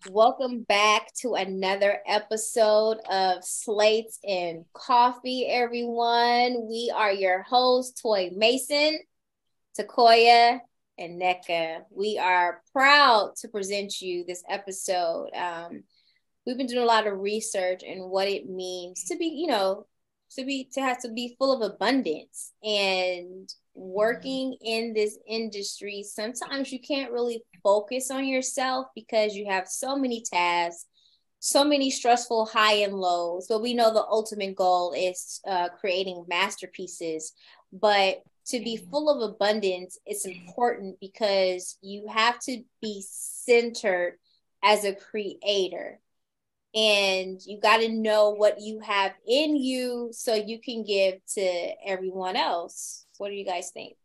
Welcome back to another episode of Slates and Koffee, everyone. We are your hosts, Toy Mason, Tequoia, and Nneka. We are proud to present you this episode. We've been doing a lot of research and what it means to be, to be full of abundance and working in this industry. Sometimes you can't really focus on yourself because you have so many tasks, so many stressful high and lows. But we know the ultimate goal is creating masterpieces. But to be full of abundance, it's important because you have to be centered as a creator. And you got to know what you have in you so you can give to everyone else. What do you guys think?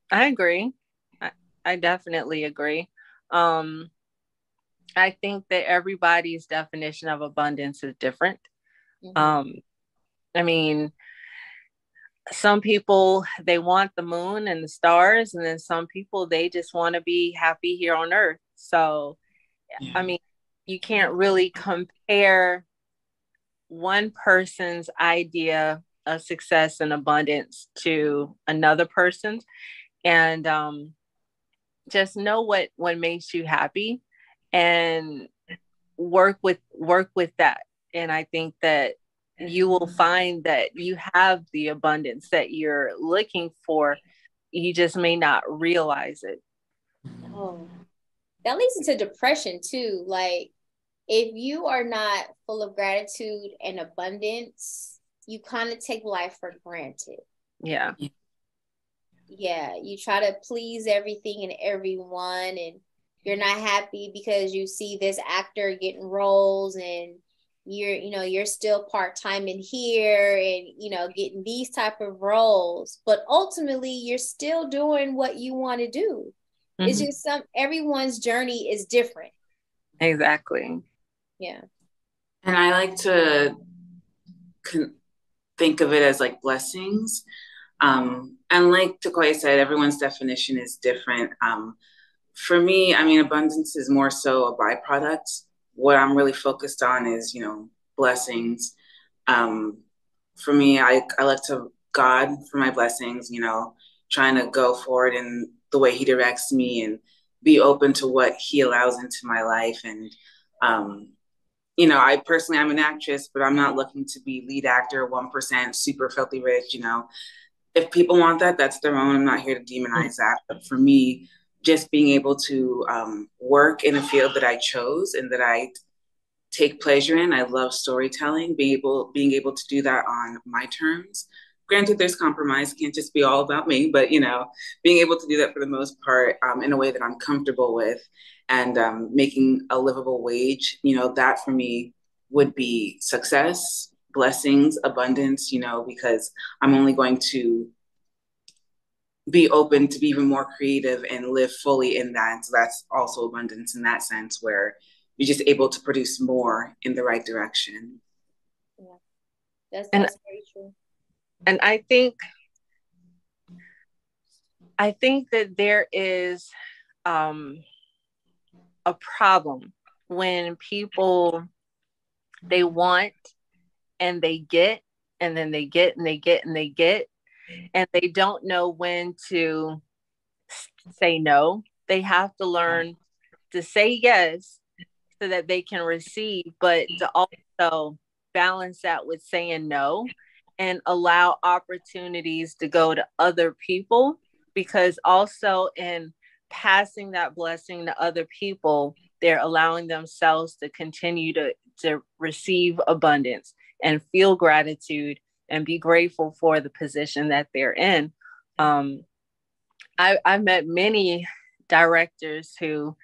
I agree. I definitely agree. I think that everybody's definition of abundance is different. Mm-hmm. I mean, some people, they want the moon and the stars, and then some people, they just want to be happy here on earth. So, yeah. I mean, you can't really compare one person's idea of success and abundance to another person's. And just know what makes you happy and work with that. And I think that you will find that you have the abundance that you're looking for. You just may not realize it. Oh, that leads into depression too. Like, if you are not full of gratitude and abundance, you kind of take life for granted. Yeah. Yeah, you try to please everything and everyone, and you're not happy because you see this actor getting roles, and you're still part-time in here and getting these type of roles, but ultimately you're still doing what you want to do. Mm-hmm. It's just everyone's journey is different. Exactly. Yeah. And I like to think of it as like blessings. And like Tequoia said, everyone's definition is different. For me, I mean, abundance is more so a byproduct. What I'm really focused on is, blessings. For me, I look to God for my blessings, trying to go forward in the way he directs me and be open to what he allows into my life. And, I personally, I'm an actress, but I'm not looking to be lead actor, 1%, super filthy rich, If people want that, that's their own. I'm not here to demonize that. But for me, just being able to work in a field that I chose and that I take pleasure in. I love storytelling, being able to do that on my terms. Granted, there's compromise. It can't just be all about me, but, being able to do that for the most part in a way that I'm comfortable with and making a livable wage, that for me would be success, blessings, abundance, because I'm only going to be open to be even more creative and live fully in that. So that's also abundance in that sense, where you're just able to produce more in the right direction. Yeah, that's very true. And I think that there is a problem when people, they want and they get, and then they get and they get and they get, and they don't know when to say no. They have to learn to say yes so that they can receive, but to also balance that with saying no and allow opportunities to go to other people, because also in passing that blessing to other people, they're allowing themselves to continue to receive abundance and feel gratitude and be grateful for the position that they're in. I've met many directors who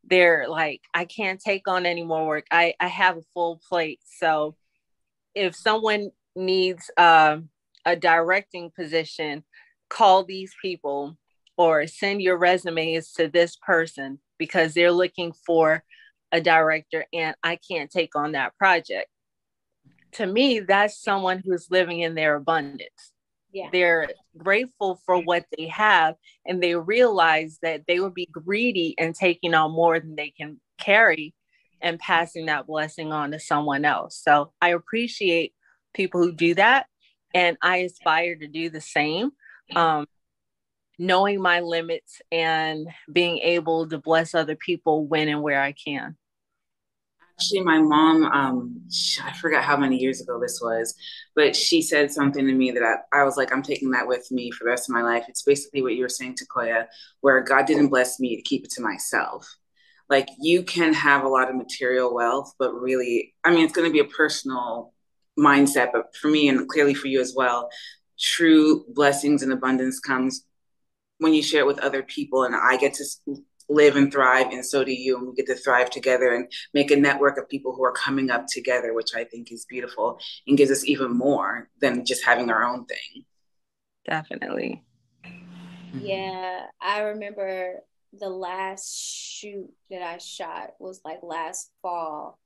they're like, I can't take on any more work. I have a full plate. So if someone needs a directing position, call these people or send your resumes to this person because they're looking for a director and I can't take on that project. To me, that's someone who's living in their abundance. Yeah. They're grateful for what they have, and they realize that they would be greedy and taking on more than they can carry and passing that blessing on to someone else. So I appreciate people who do that. And I aspire to do the same, knowing my limits and being able to bless other people when and where I can. Actually, my mom, I forgot how many years ago this was, but she said something to me that I was like, I'm taking that with me for the rest of my life. It's basically what you were saying, Tequoia, where God didn't bless me to keep it to myself. Like, you can have a lot of material wealth, but really, I mean, it's going to be a personal mindset, but for me and clearly for you as well, true blessings and abundance comes when you share it with other people, and I get to live and thrive, and so do you, and we get to thrive together and make a network of people who are coming up together, which I think is beautiful and gives us even more than just having our own thing. Definitely. Yeah, I remember the last shoot that I shot was like last fall,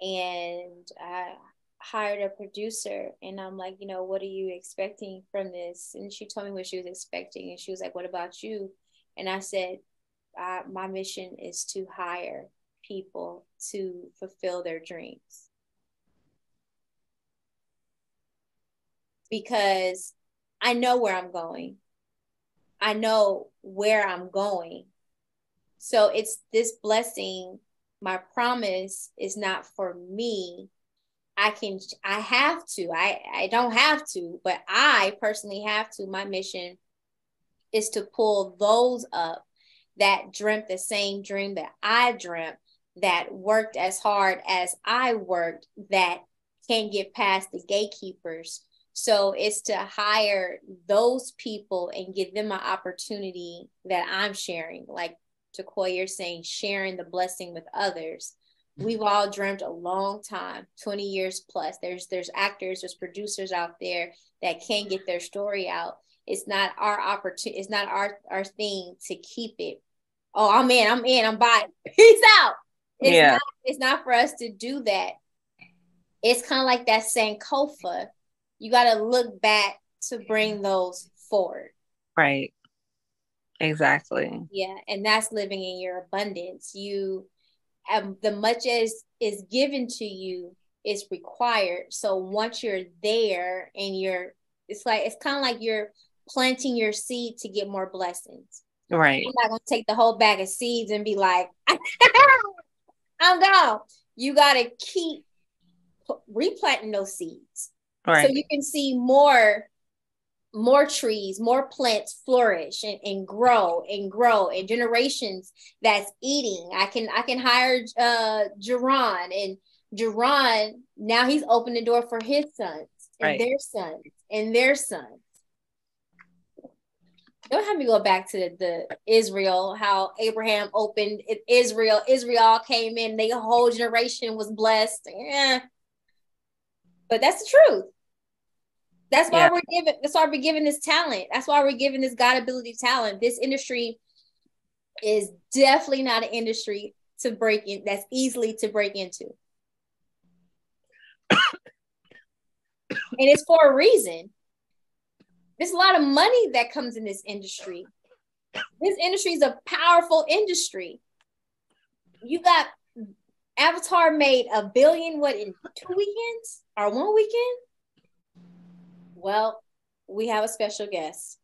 and I hired a producer, and I'm like, you know, what are you expecting from this? And she told me what she was expecting, and she was like, what about you? And I said, my mission is to hire people to fulfill their dreams, because I know where I'm going. I know where I'm going. So it's this blessing. My promise is not for me. I don't have to, but I personally have to. My mission is to pull those up that dreamt the same dream that I dreamt, that worked as hard as I worked, that can get past the gatekeepers. So it's to hire those people and give them an opportunity that I'm sharing. Like Tequoia, you're saying, sharing the blessing with others. We've all dreamt a long time, 20 years plus. There's actors, there's producers out there that can get their story out. It's not our opportunity. It's not our thing to keep it. Oh, I'm in, I'm buying. Peace out. It's not for us to do that. It's kind of like that Sankofa. You got to look back to bring those forward. Right. Exactly. Yeah. And that's living in your abundance. You have the much as is given to you is required. So once you're there and it's kind of like you're planting your seed to get more blessings. Right. You're not going to take the whole bag of seeds and be like, I'm gone. You got to keep replanting those seeds. Right. So you can see more trees, more plants flourish and grow and generations that's eating. I can hire Jerron, and Jerron, now he's opened the door for his sons and their sons and their sons. Don't have me go back to the Israel, how Abraham opened Israel. Israel came in, the whole generation was blessed. Yeah. But that's the truth. That's why we're given this talent. That's why we're given this God ability talent. This industry is definitely not an industry to break in, that's easily to break into. And it's for a reason. There's a lot of money that comes in this industry. This industry is a powerful industry. You got Avatar made $1 billion, in 2 weekends or 1 weekend? Well, we have a special guest.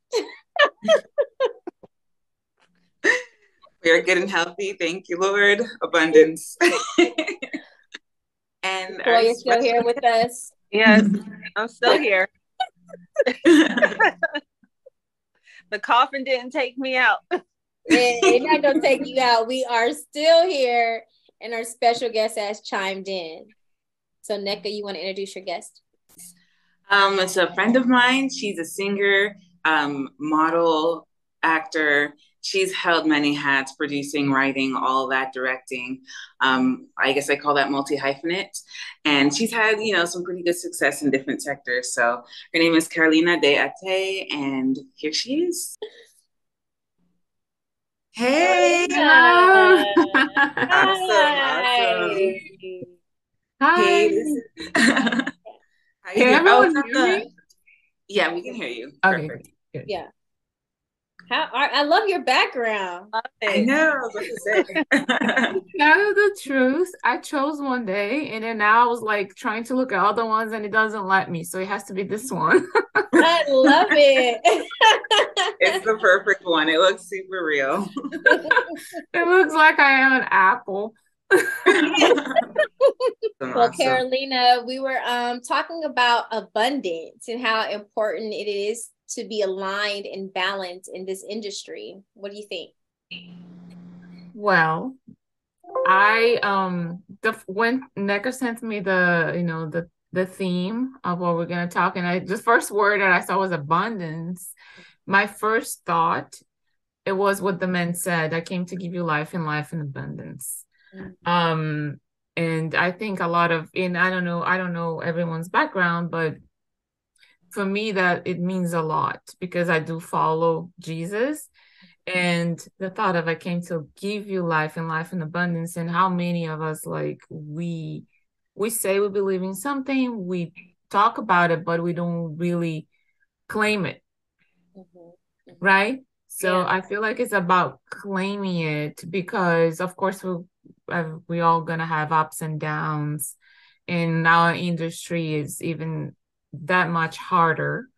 We are good and healthy. Thank you, Lord. Abundance. And you're still here with us. Yes, I'm still here. The coffin didn't take me out. It's not gonna take you out. We are still here, and our special guest has chimed in. So Nneka, you want to introduce your guest? It's a friend of mine. She's a singer, model, actor. She's held many hats, producing, writing, all that, directing. I guess I call that multi-hyphenate. And she's had, some pretty good success in different sectors. So her name is Carolina DeAthey, and here she is. Hey! Hello. Awesome. Hi. Hey, Can everyone hear me? Yeah, we can hear you. Okay. Perfect. Good. Yeah. I love your background. I know, I was about to say. Tell the truth, I chose one day, and then now I was like trying to look at other ones, and it doesn't let me. So it has to be this one. I love it. It's the perfect one. It looks super real. It looks like I am an apple. Well, Carolina, we were talking about abundance and how important it is to be aligned and balanced in this industry. What do you think? Well, I when Nneka sent me the theme of what we're gonna talk, and the first word that I saw was abundance. My first thought, it was what the man said: "I came to give you life and life in abundance." Mm-hmm. And I think a lot of, and I don't know everyone's background, but for me that it means a lot because I do follow Jesus. And the thought of I came to give you life and life in abundance, and how many of us, like, we say we believe in something, we talk about it, but we don't really claim it. Mm-hmm. Right? So yeah. I feel like it's about claiming it because, of course, we all gonna have ups and downs, and our industry is even that much harder.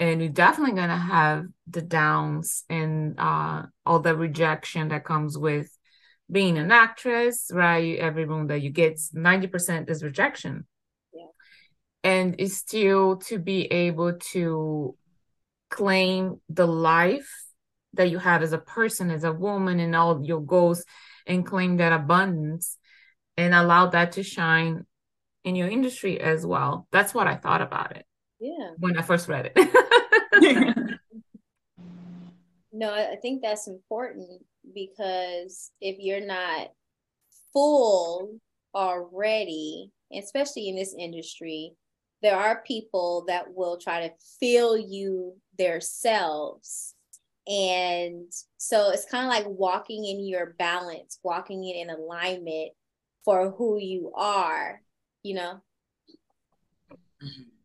And we're definitely going to have the downs and all the rejection that comes with being an actress, right? Every room that you get, 90% is rejection. Yeah. And it's still to be able to claim the life that you have as a person, as a woman, and all your goals, and claim that abundance and allow that to shine in your industry as well. That's what I thought about it. Yeah. When I first read it. No, I think that's important because if you're not full already, especially in this industry, there are people that will try to fill you themselves. And so it's kind of like walking in your balance, walking in alignment for who you are, you know?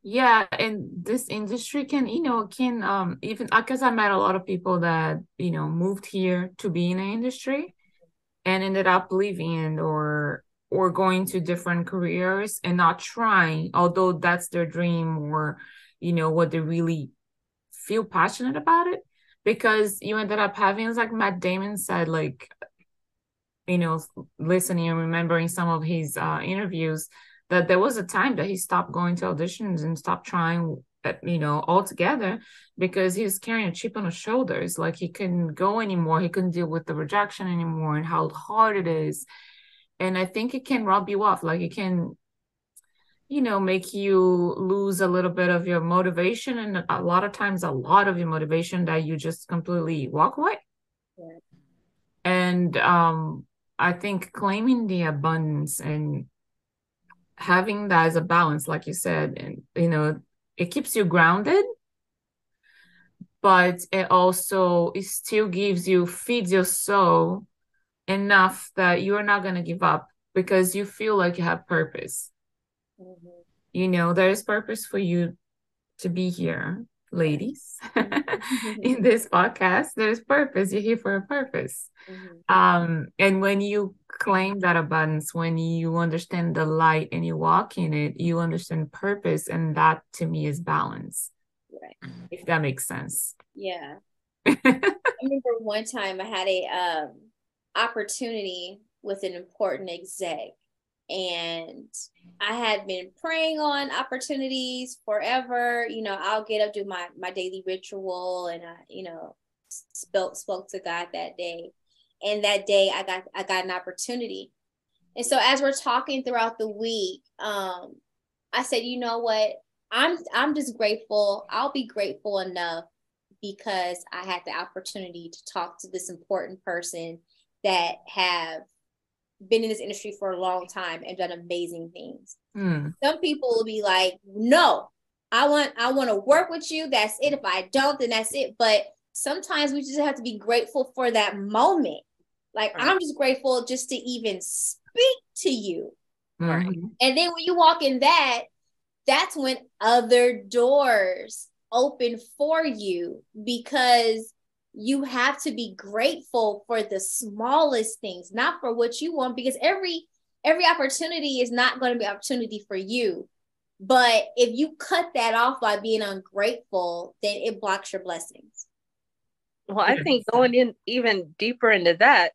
Yeah, and this industry can even because I met a lot of people that, moved here to be in the industry and ended up leaving or going to different careers and not trying, although that's their dream or, what they really feel passionate about it. Because you ended up having, it's like Matt Damon said, like, listening and remembering some of his interviews, that there was a time that he stopped going to auditions and stopped trying, altogether because he was carrying a chip on his shoulders. Like he couldn't go anymore. He couldn't deal with the rejection anymore and how hard it is. And I think it can rub you off. Like it can, make you lose a little bit of your motivation. And a lot of times, a lot of your motivation that you just completely walk away. Yeah. And I think claiming the abundance and having that as a balance, like you said, and it keeps you grounded, but it still feeds your soul enough that you're not going to give up because you feel like you have purpose. Mm-hmm. There's purpose for you to be here, ladies. In this podcast, there's purpose. You're here for a purpose. Mm-hmm. And when you claim that abundance, when you understand the light and you walk in it, you understand purpose, and that to me is balance. Right. If that makes sense. Yeah. I remember one time I had a opportunity with an important exec, and I had been praying on opportunities forever. I'll get up, do my daily ritual, and I, spoke to God that day. And that day I got an opportunity. And so as we're talking throughout the week, I said, you know what? I'm just grateful. I'll be grateful enough because I had the opportunity to talk to this important person that have been in this industry for a long time and done amazing things. Some people will be like, no, I want to work with you. That's it. If I don't, then that's it. But sometimes we just have to be grateful for that moment. Like, I'm just grateful just to even speak to you. Mm-hmm. And then when you walk in that's when other doors open for you because you have to be grateful for the smallest things, not for what you want, because every opportunity is not going to be opportunity for you. But if you cut that off by being ungrateful, then it blocks your blessings. Well, I think going in even deeper into that,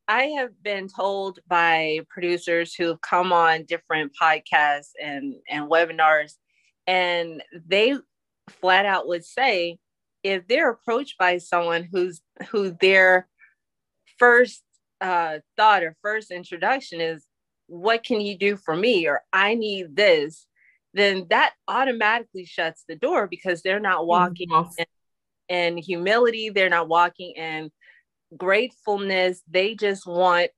I have been told by producers who've come on different podcasts and webinars, and they flat out would say, if they're approached by someone who their first thought or first introduction is, what can you do for me? Or I need this, then that automatically shuts the door, because they're not walking in humility. They're not walking in gratefulness. They just want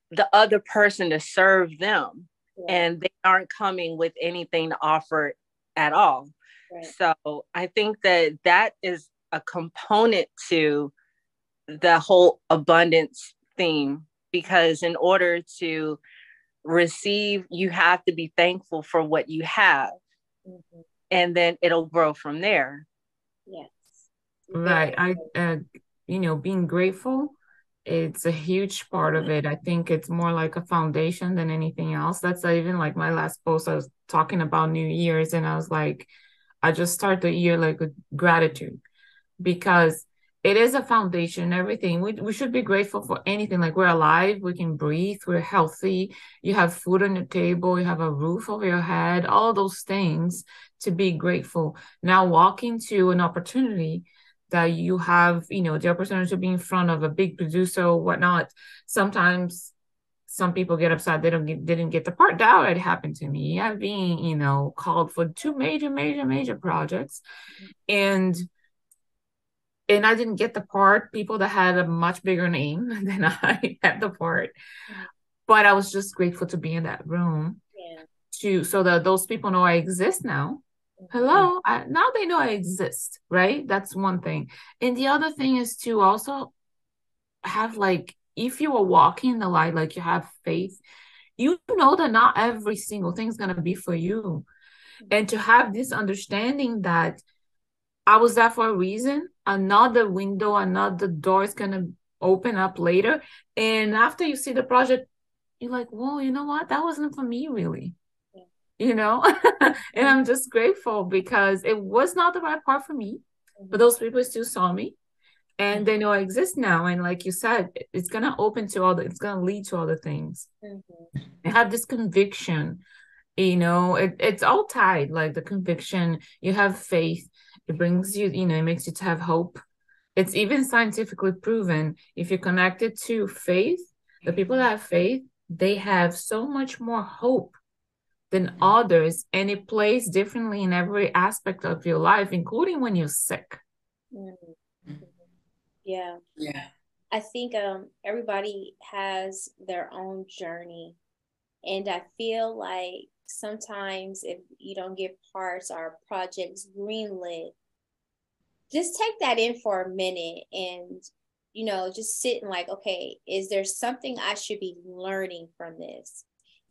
the other person to serve them. Yeah. And they aren't coming with anything to offer at all. Right. So I think that is a component to the whole abundance theme, because in order to receive, you have to be thankful for what you have. Mm-hmm. And then it'll grow from there. Yes. Right. Being grateful, it's a huge part of it. I think it's more like a foundation than anything else. That's even like my last post. I was talking about New Year's, and I was like, I just start the year like with gratitude, because it is a foundation. Everything we should be grateful for. Anything. Like, we're alive, we can breathe, we're healthy, you have food on your table, you have a roof over your head, all those things to be grateful. Now, walk into an opportunity that you have, the opportunity to be in front of a big producer or whatnot. Sometimes some people get upset they didn't get the part. That already happened to me. I've been, called for 2 major projects, and I didn't get the part. People that had a much bigger name than I had the part. But I was just grateful to be in that room. Yeah. So that those people know I exist now. Hello, now they know I exist, right? That's one thing. And the other thing is to also have, like, if you are walking the light, like, you have faith, you know that not every single thing is going to be for you. And to have this understanding that I was there for a reason, another window, another door is going to open up later. And after you see the project, you're like, whoa, you know what? That wasn't for me, really. And I'm just grateful, because it was not the right part for me, but those people still saw me, and they know I exist now. And like you said, it's going to it's going to lead to other things. I have this conviction, it's all tied, like the conviction, you have faith, it brings you, it makes you to have hope. It's even scientifically proven, if you're connected to faith, the people that have faith, they have so much more hope than others, and it plays differently in every aspect of your life, including when you're sick. Yeah. I think everybody has their own journey, and I feel like sometimes if you don't get parts or projects greenlit, just take that in for a minute and just sit and like, okay, is there something I should be learning from this?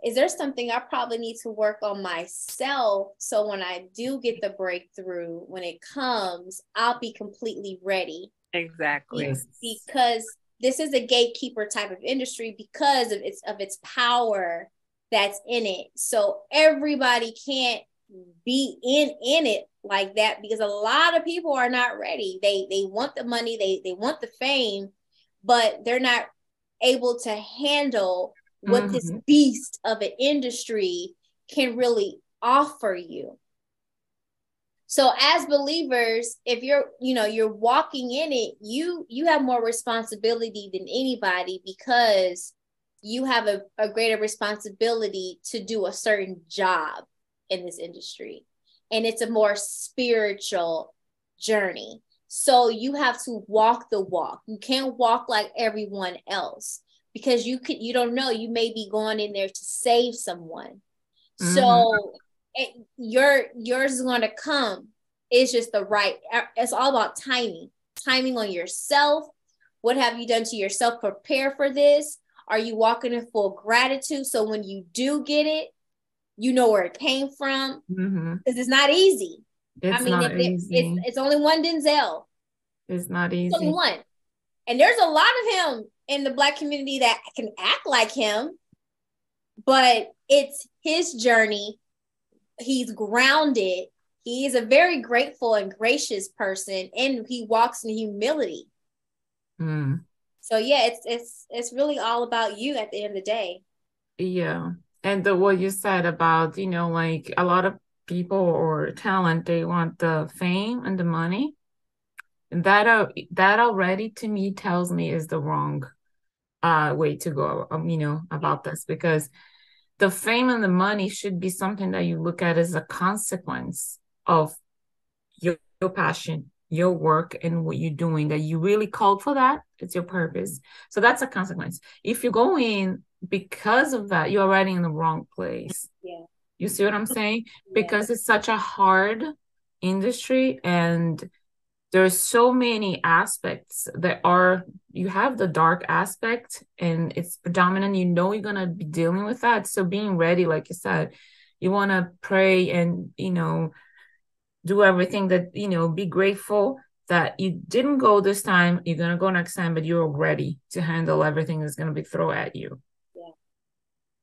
Is there something I probably need to work on myself, so when I do get the breakthrough, when it comes, I'll be completely ready? Exactly. Because this is a gatekeeper type of industry, because of its power that's in it. So everybody can't be in it like that, because a lot of people are not ready. They want the money, they want the fame, but they're not able to handle what this beast of an industry can really offer you. So as believers, if you're walking in it, you have more responsibility than anybody, because you have a greater responsibility to do a certain job in this industry. And it's a more spiritual journey. So you have to walk the walk. You can't walk like everyone else, because you don't know, you may be going in there to save someone. So yours is going to come. It's just it's all about timing on yourself. What have you done to yourself? Prepare for this. Are you walking in full gratitude? So when you do get it, you know where it came from, because it's not easy. It's not easy. It's only one Denzel. It's not easy. 21. And there's a lot of him in the Black community that can act like him, but it's his journey. He's grounded. He is a very grateful and gracious person, and he walks in humility. So yeah, it's really all about you at the end of the day. Yeah. And what you said about, like a lot of people or talent, they want the fame and the money. And that already to me tells me is the wrong way to go, about this, because the fame and the money should be something that you look at as a consequence of your passion, your work, and what you're doing, that you really called for that. It's your purpose. So that's a consequence. If you go in because of that, you're already in the wrong place. Yeah. You see what I'm saying? Yeah. Because it's such a hard industry, and there's so many aspects that you have the dark aspect, and it's predominant. You're going to be dealing with that. So being ready, like you said, you want to pray and, do everything that, be grateful that you didn't go this time. You're going to go next time, but you're ready to handle everything that's going to be thrown at you.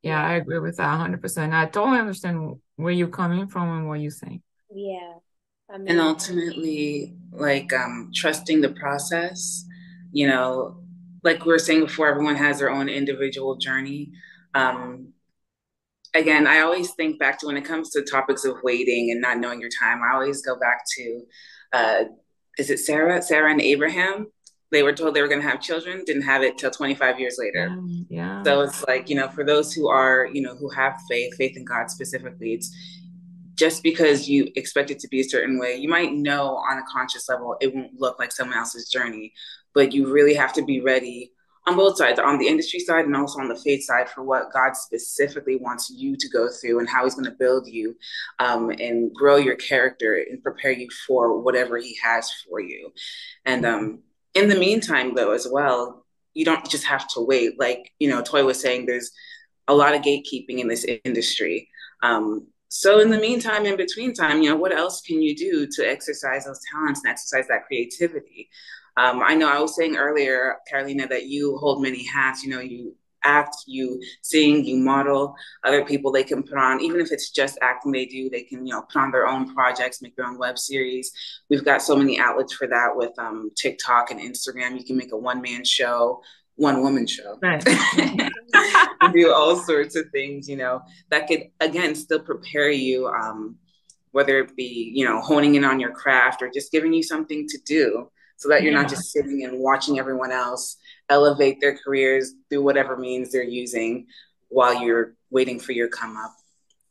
Yeah, I agree with that 100%. I totally understand where you're coming from and what you're saying. Yeah. And ultimately, like trusting the process, like we were saying before, everyone has their own individual journey. Again, I always think back to when it comes to topics of waiting and not knowing your time, I always go back to, is it Sarah and Abraham? They were told they were going to have children, didn't have it till 25 years later. Yeah. So it's like, for those who are, who have faith in God specifically, it's just because you expect it to be a certain way, you might know on a conscious level, it won't look like someone else's journey, but you really have to be ready on both sides, on the industry side and also on the faith side, for what God specifically wants you to go through and how he's going to build you and grow your character and prepare you for whatever he has for you. And in the meantime, though, as well, you don't just have to wait. Like, Toy was saying, there's a lot of gatekeeping in this industry. So in the meantime, in between time, what else can you do to exercise those talents and exercise that creativity? I know I was saying earlier, Carolina, that you hold many hats. You act, you sing, you model. Other people, they can put on, even if it's just acting they do, they can, put on their own projects, make their own web series. We've got so many outlets for that with TikTok and Instagram. You can make a one-man show, one-woman show. Right. Do all sorts of things, that could, again, still prepare you, whether it be, honing in on your craft or just giving you something to do, so that you're not just sitting and watching everyone else elevate their careers through whatever means they're using while you're waiting for your come up.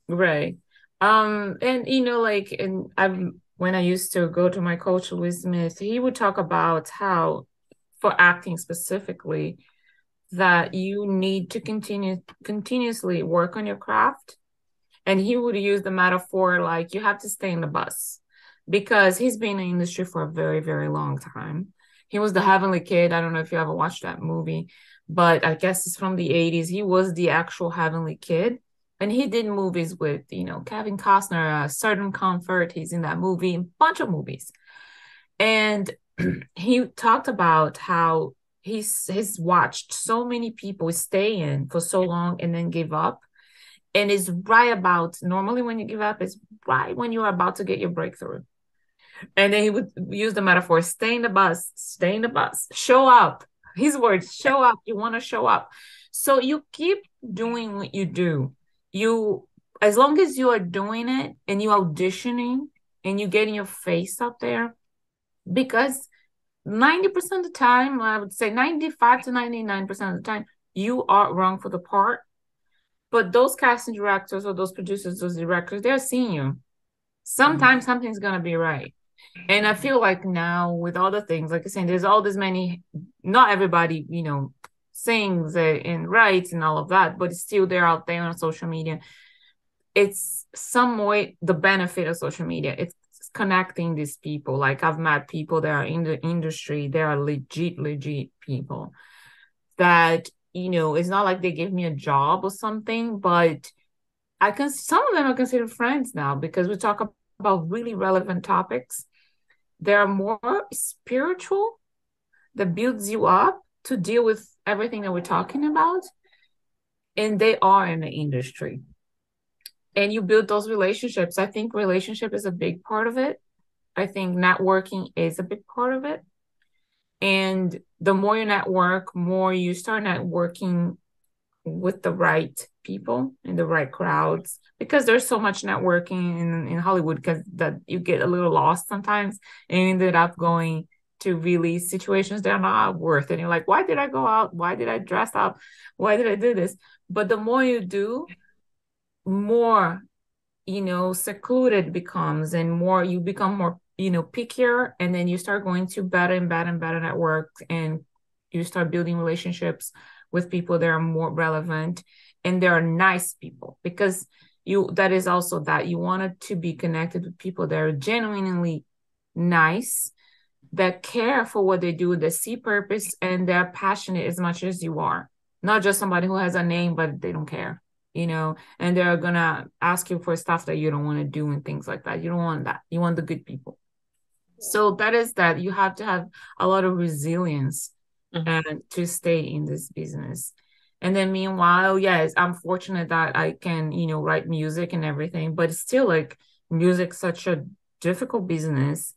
Right. And when I used to go to my coach, Louis Smith, he would talk about how, for acting specifically, that you need to continuously work on your craft. And he would use the metaphor like you have to stay in the bus, because he's been in the industry for a very, very long time. He was the Heavenly Kid. I don't know if you ever watched that movie, but I guess it's from the 80s. He was the actual Heavenly Kid. And he did movies with, Kevin Costner, Certain Comfort. He's in that movie, a bunch of movies. And he talked about how he's watched so many people stay in for so long and then give up. And it's right about, normally when you give up, it's right when you are about to get your breakthrough. And then he would use the metaphor, stay in the bus, show up. His words, show up. You want to show up. So you keep doing what you do. As long as you are doing it and you auditioning and you getting your face up there, because 90% of the time, I would say 95 to 99% of the time, you are wrong for the part. But those casting directors or those producers, those directors, they're seeing you. Sometimes something's going to be right. And I feel like now with all the things, like I said, there's all this many, not everybody, sings and writes and all of that, but it's still they're out there on social media. It's some way the benefit of social media. It's connecting these people. Like I've met people that are in the industry. They are legit people that, it's not like they gave me a job or something, but some of them are considered friends now because we talk about really relevant topics. they're more spiritual, that builds you up to deal with everything that we're talking about. And they are in the industry. And you build those relationships. I think relationship is a big part of it. I think networking is a big part of it. And the more you network, more you start networking with the right people in the right crowds, because there's so much networking in Hollywood, because that you get a little lost sometimes and ended up going to really situations that are not worth it. And you're like, why did I go out? Why did I dress up? Why did I do this? But the more you do, more, secluded it becomes, and more you become more, pickier, and then you start going to better and better and better networks, and you start building relationships with people that are more relevant, and they are nice people, because that is also that you wanted to be connected with people that are genuinely nice, that care for what they do, that see purpose, and they're passionate as much as you are. Not just somebody who has a name, but they don't care, and they're going to ask you for stuff that you don't want to do and things like that. You don't want that. You want the good people. So that is that you have to have a lot of resilience and to stay in this business. And then meanwhile, yes, I'm fortunate that I can, write music and everything, but it's still like music's such a difficult business.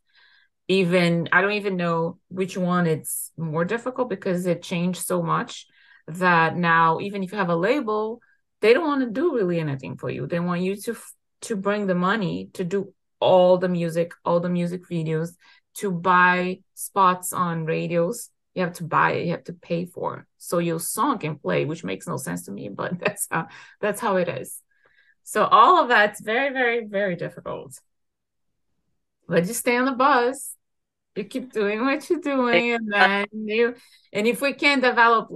Even I don't even know which one it's more difficult, because it changed so much that now, even if you have a label, they don't want to do really anything for you. They want you to bring the money to do all the music videos, to buy spots on radios. You have to buy it, you have to pay for it, so your song can play, which makes no sense to me, but that's how it is. So all of that's very, very, very difficult. But you stay on the bus, you keep doing what you're doing, and then if we can develop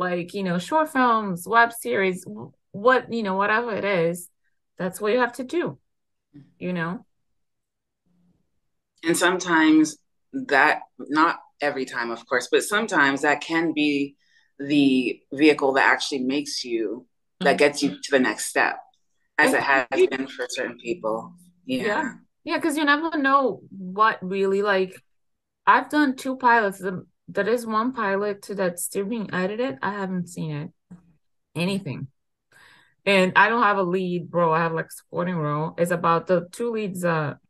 short films, web series, whatever it is, that's what you have to do, And sometimes that, not every time, of course, but sometimes that can be the vehicle that actually makes you, that gets you to the next step, as it has been for certain people. Yeah. Yeah, because you never know what really, I've done 2 pilots. There is one pilot that's still being edited. I haven't seen it. Anything. And I don't have a lead role. I have supporting role. It's about the 2 leads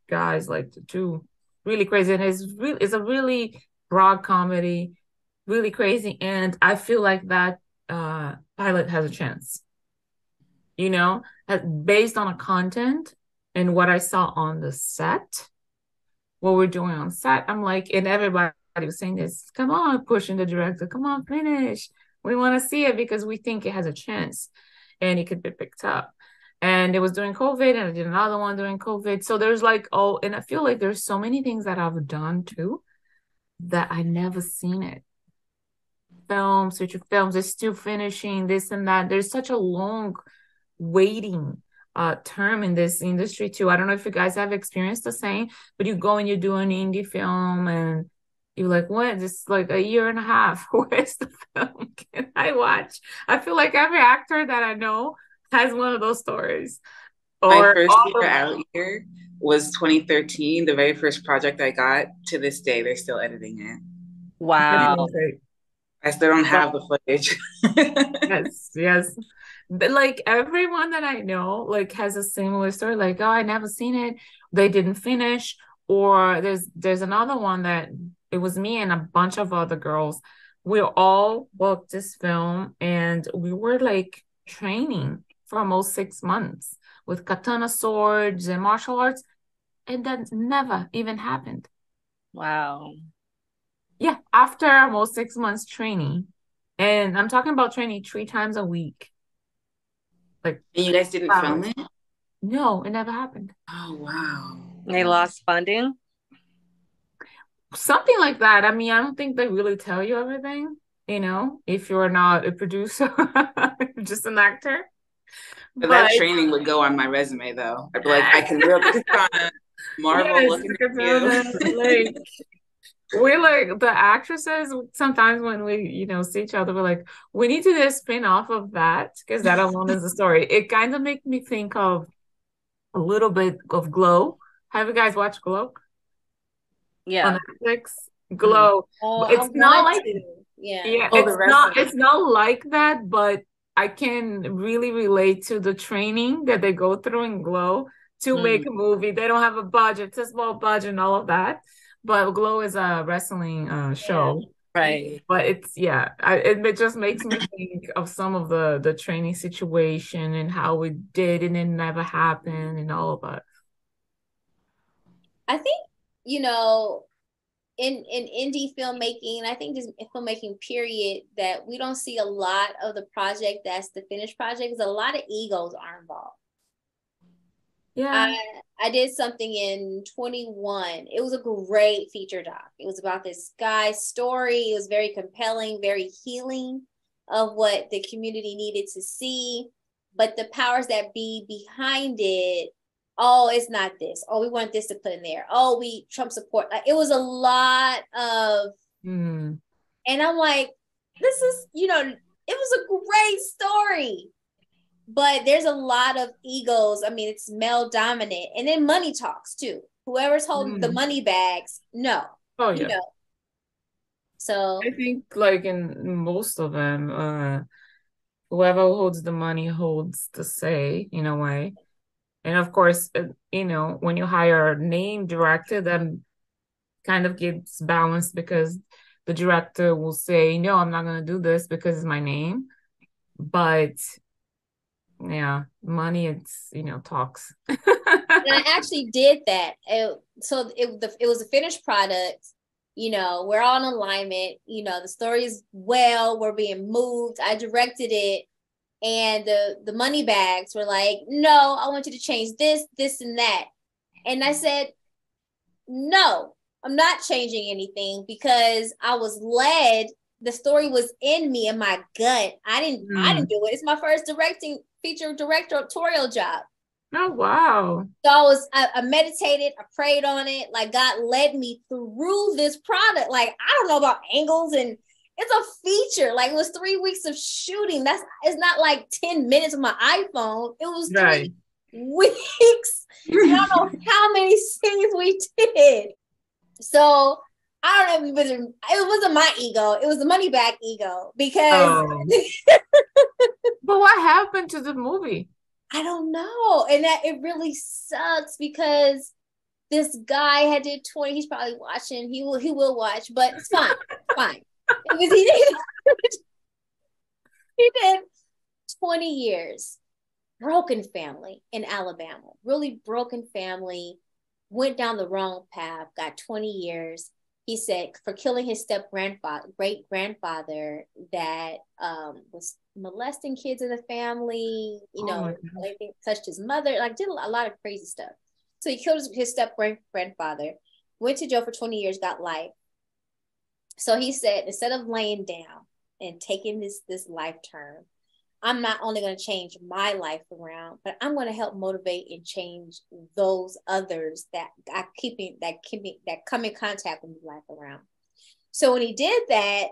guys, the 2 really crazy. And it's a really broad comedy, really crazy. And I feel like that pilot has a chance. Based on a content and what I saw on the set, what we're doing on set, I'm like, and everybody was saying this, come on, pushing the director, come on, finish. We want to see it because we think it has a chance and it could be picked up. And it was during COVID, and I did another one during COVID. So there's and I feel like there's so many things that I've done too that I never seen it. Films, future films, is still finishing this and that. There's such a long waiting term in this industry too. I don't know if you guys have experienced the same, but you go and you do an indie film and you're like, what? It's like a year and a half. Where's the film? Can I watch? I feel like every actor that I know has one of those stories. My first year out here was 2013. The very first project I got, to this day, they're still editing it. Wow. I still don't have the footage. Yes. But everyone that I know has a similar story. Oh, I never seen it. They didn't finish. Or there's another one that it was me and a bunch of other girls. We all booked this film, and we were training for almost 6 months with katana swords and martial arts, and that never even happened. Wow. Yeah, after almost 6 months training, and I'm talking about training 3 times a week. And you guys didn't film it? No, it never happened. Oh, wow. They lost funding? Something like that. I mean, I don't think they really tell you everything, if you're not a producer, just an actor. But that training would go on my resume, though. I'd be like, I can wield the katana, Marvel looking at you. We're the actresses, sometimes when we, see each other, we're like, we need to do a spin-off of that, because that alone is a story. It kind of makes me think of a little bit of Glow. Have you guys watched Glow? Yeah. on Netflix. Glow. Oh, It's not like yeah. Oh, the wrestling. it's not like that, but I can really relate to the training that they go through in Glow to make a movie. They don't have a budget, it's a small budget and all of that. But Glow is a wrestling show. Right. But it just makes me think of some of the training situation and how we did and it never happened and all of that. I think, you know, in indie filmmaking, I think just filmmaking period, that we don't see a lot of the project that's the finished project, because a lot of egos are involved. Yeah. I did something in 21. It was a great feature doc. It was about this guy's story. It was very compelling, very healing of what the community needed to see. But the powers that be behind it, oh, it's not this. Oh, we want this to put in there. Oh, we Trump support. Like, it was a lot of, and I'm like, this is, you know, it was a great story. But there's a lot of egos. I mean, it's male dominant. And then money talks too. Whoever's holding the money bags, no. Oh, yeah. You know. So I think like in most of them, whoever holds the money holds the say in a way. And of course, you know, when you hire a name director, that kind of gets balanced because the director will say, no, I'm not going to do this because it's my name. But yeah, money, it's, you know, talks. and I actually did that. So it was a finished product. You know, we're all in alignment. You know, the story is we're being moved. I directed it. And the money bags were like, no, I want you to change this, this, and that. And I said, no, I'm not changing anything, because I was led. The story was in me, in my gut. I didn't do it. It's my first feature directorial job. Oh, wow. So I meditated, I prayed on it. Like, God led me through this product. Like, I don't know about angles, and it's a feature. Like, it was 3 weeks of shooting. It's not like 10 minutes of my iPhone. It was 3 weeks. I don't know how many scenes we did. So I don't know if it wasn't my ego. It was the money back ego, because But what happened to the movie? I don't know. And that it really sucks, because this guy had did 20. He's probably watching. He will watch, but it's fine. Fine. He did 20 years. Broken family in Alabama. Really broken family. Went down the wrong path. Got 20 years. He said for killing his great grandfather that was molesting kids in the family. You know, I think touched his mother. Like, did a lot of crazy stuff. So he killed his step grandfather. Went to jail for 20 years. Got life. So he said, instead of laying down and taking this life term, I'm not only going to change my life around, but I'm going to help motivate and change those others that come in contact with my life around. So when he did that,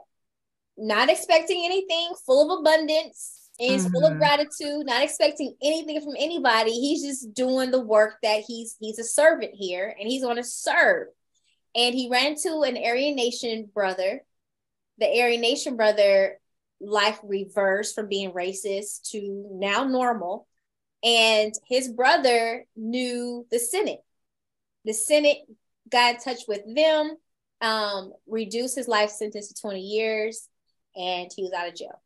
not expecting anything, full of abundance, and full of gratitude, not expecting anything from anybody, he's just doing the work that he's a servant here, and he's going to serve. And he ran to an Aryan Nation brother. The Aryan Nation brother, life reversed from being racist to now normal. And his brother knew the Senate. The Senate got in touch with them, reduced his life sentence to 20 years, and he was out of jail.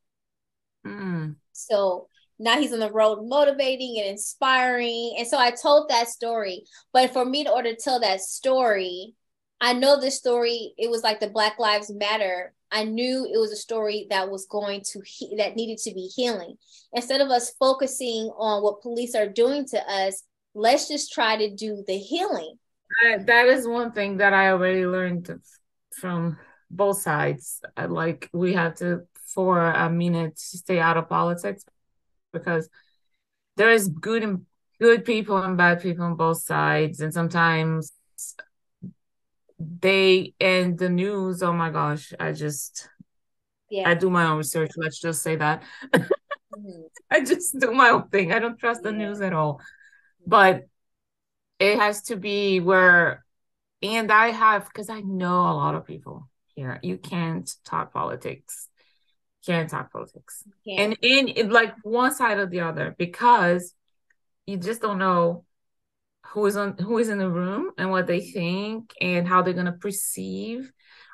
So now he's on the road motivating and inspiring. And so I told that story. But for me, in order to tell that story, I know this story, it was like the Black Lives Matter. I knew it was a story that was that needed to be healing. Instead of us focusing on what police are doing to us, let's just try to do the healing. That is one thing that I already learned from both sides. Like, we have to, for a minute, stay out of politics, because there is good people and bad people on both sides. And sometimes they and the news, oh my gosh, I do my own research, let's just say that. I just do my own thing. I don't trust the news at all. But it has to be where And I have, because I know a lot of people here, you can't talk politics. Can't talk politics. And like one side or the other, because you just don't know who is in the room and what they think and how they're gonna perceive.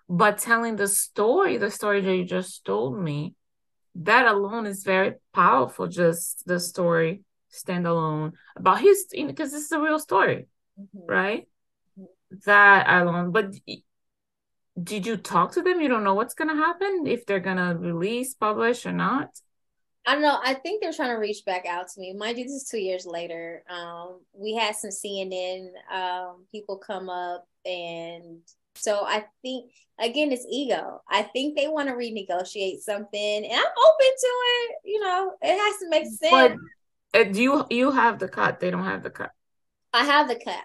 But telling the story that you just told me, that alone is very powerful. Just the story standalone about his, because this is a real story, right? That alone. But did you talk to them? You don't know what's gonna happen, if they're gonna release, publish or not? I don't know. I think they're trying to reach back out to me. Mind you, this is 2 years later. We had some CNN people come up, and so I think, again, it's ego. I think they want to renegotiate something, and I'm open to it. It has to make sense. But you have the cut. They don't have the cut. I have the cut.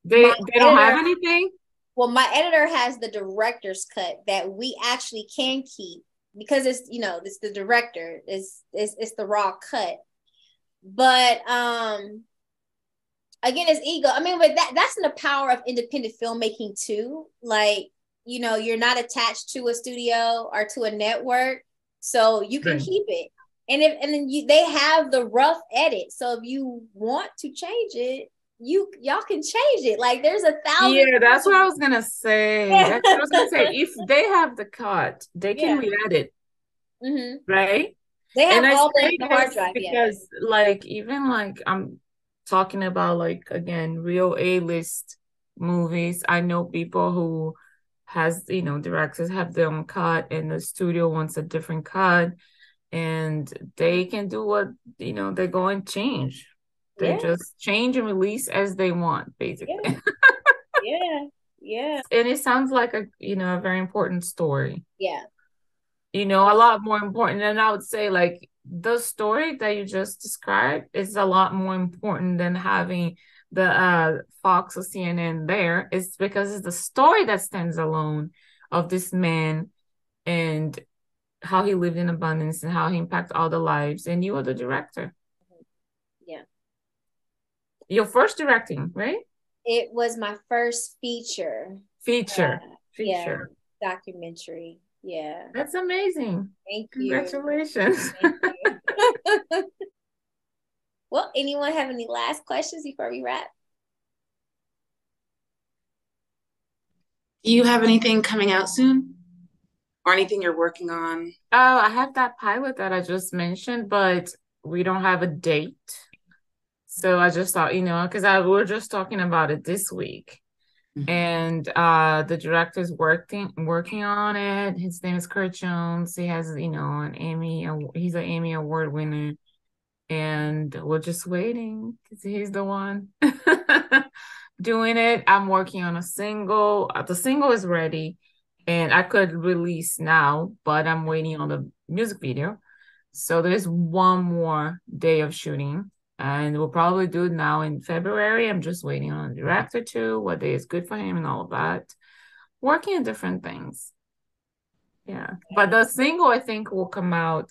They don't have anything? Well, my editor has the director's cut that we actually can keep, because it's it's the director, it's the raw cut. But again, it's ego. I mean, but that's the power of independent filmmaking too. Like, you're not attached to a studio or to a network, so you can keep it. And then they have the rough edit, so if you want to change it, y'all can change it. Like, there's 1,000. Yeah, that's what I was gonna say. That's what I was gonna say. If they have the cut, they can re-edit, right? They have all the hard drive. Because even I'm talking about, again, real A-list movies. I know people who has directors have their own cut, and the studio wants a different cut, and they can do what they go and change. They just change and release as they want, basically. Yeah. And it sounds like a very important story. Yeah. A lot more important. And I would say, the story that you just described is a lot more important than having the Fox or CNN there. It's because it's the story that stands alone of this man and how he lived in abundance and how he impacted all the lives. And you are the director. Yeah. Your first directing, right? It was my first feature. Yeah, documentary. Yeah. That's amazing. Thank you. Congratulations. Thank you. Well, anyone have any last questions before we wrap? Do you have anything coming out soon? Or anything you're working on? Oh, I have that pilot that I just mentioned, but we don't have a date. So I just thought, because we were just talking about it this week. And the director's working on it. His name is Kurt Jones. He has, an Emmy. He's an Emmy Award winner. And we're just waiting because he's the one doing it. I'm working on a single. The single is ready. And I could release now, but I'm waiting on the music video. So there's one more day of shooting, and we'll probably do it now in February. I'm just waiting on the director too, what day is good for him and all of that. Working on different things. Yeah. But the single, I think, will come out.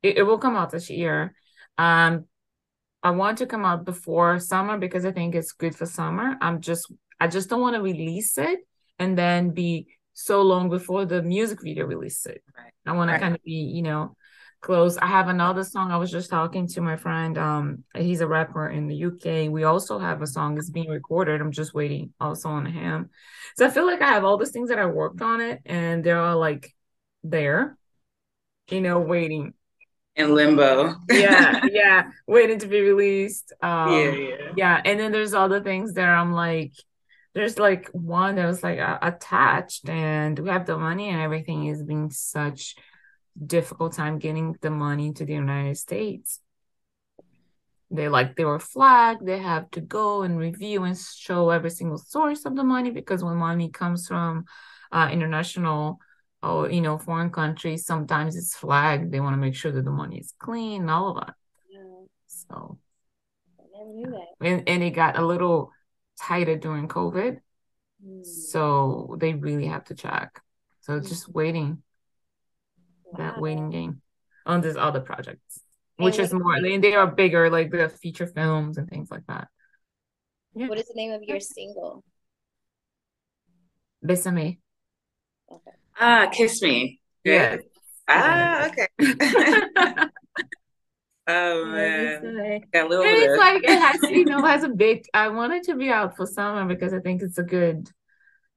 It will come out this year. I want to come out before summer because I think it's good for summer. I just don't want to release it and then be so long before the music video release it. Right. I want to kind of be, close. I have another song. I was just talking to my friend. He's a rapper in the UK. We also have a song that's being recorded. I'm just waiting also on him. So I feel like I have all these things that I worked on it, and they're all there, waiting. In limbo. Yeah, waiting to be released. Yeah. And then there's other things that I'm there's one that was attached, and we have the money and everything. Is being such difficult time getting the money to the United States. They were flagged. They have to go and review and show every single source of the money, because when money comes from international or foreign countries, sometimes it's flagged. They want to make sure that the money is clean and all of that. So I never knew that. And it got a little tighter during COVID. So they really have to check. So just waiting. That waiting game on this other projects, which is more, they are bigger, like the feature films and things like that. What is the name of your single? Bésame. Ah, kiss me. Right? Yes. Okay. Oh man, got a And little it's bit like it has, has a big. I want it to be out for summer because I think it's a good,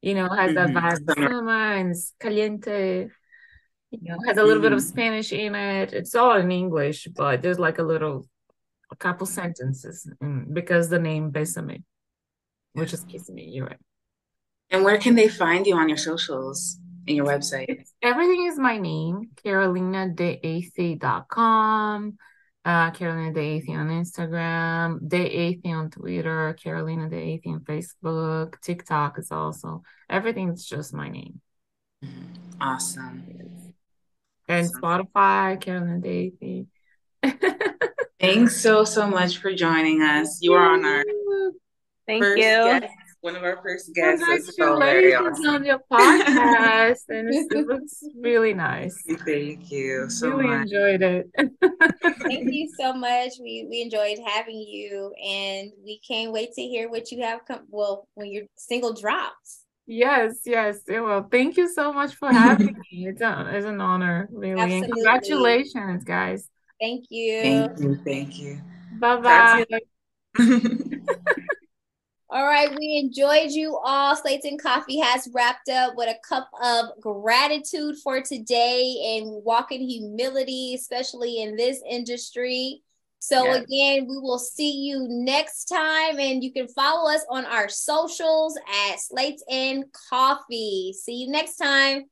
has that vibe of summer and it's caliente. Has a little bit of Spanish in it. It's all in English, but there's like a couple sentences because the name Bésame, which is kissing me. You're right. And where can they find you on your socials and your website? Everything is my name, CarolinaDeAthey.com, Carolina DeAthey on Instagram, DeAthey on Twitter, Carolina DeAthey on Facebook, TikTok is also, everything's just my name. Awesome. And Spotify, Carolina DeAthey. Thanks so much for joining us. You are on our first guest, one of our first guests. Congratulations on your podcast. And it looks really nice. Thank you so really much. Enjoyed it. Thank you so much. We enjoyed having you, and we can't wait to hear what you have when your single drops. Yes. Well, thank you so much for having me. It's an honor, really. Absolutely. And congratulations, guys. Thank you. Thank you. Bye-bye. All right, we enjoyed you all. Slates and Koffee has wrapped up with a cup of gratitude for today and walking humility, especially in this industry. So again, we will see you next time, and you can follow us on our socials at Slates and Koffee. See you next time.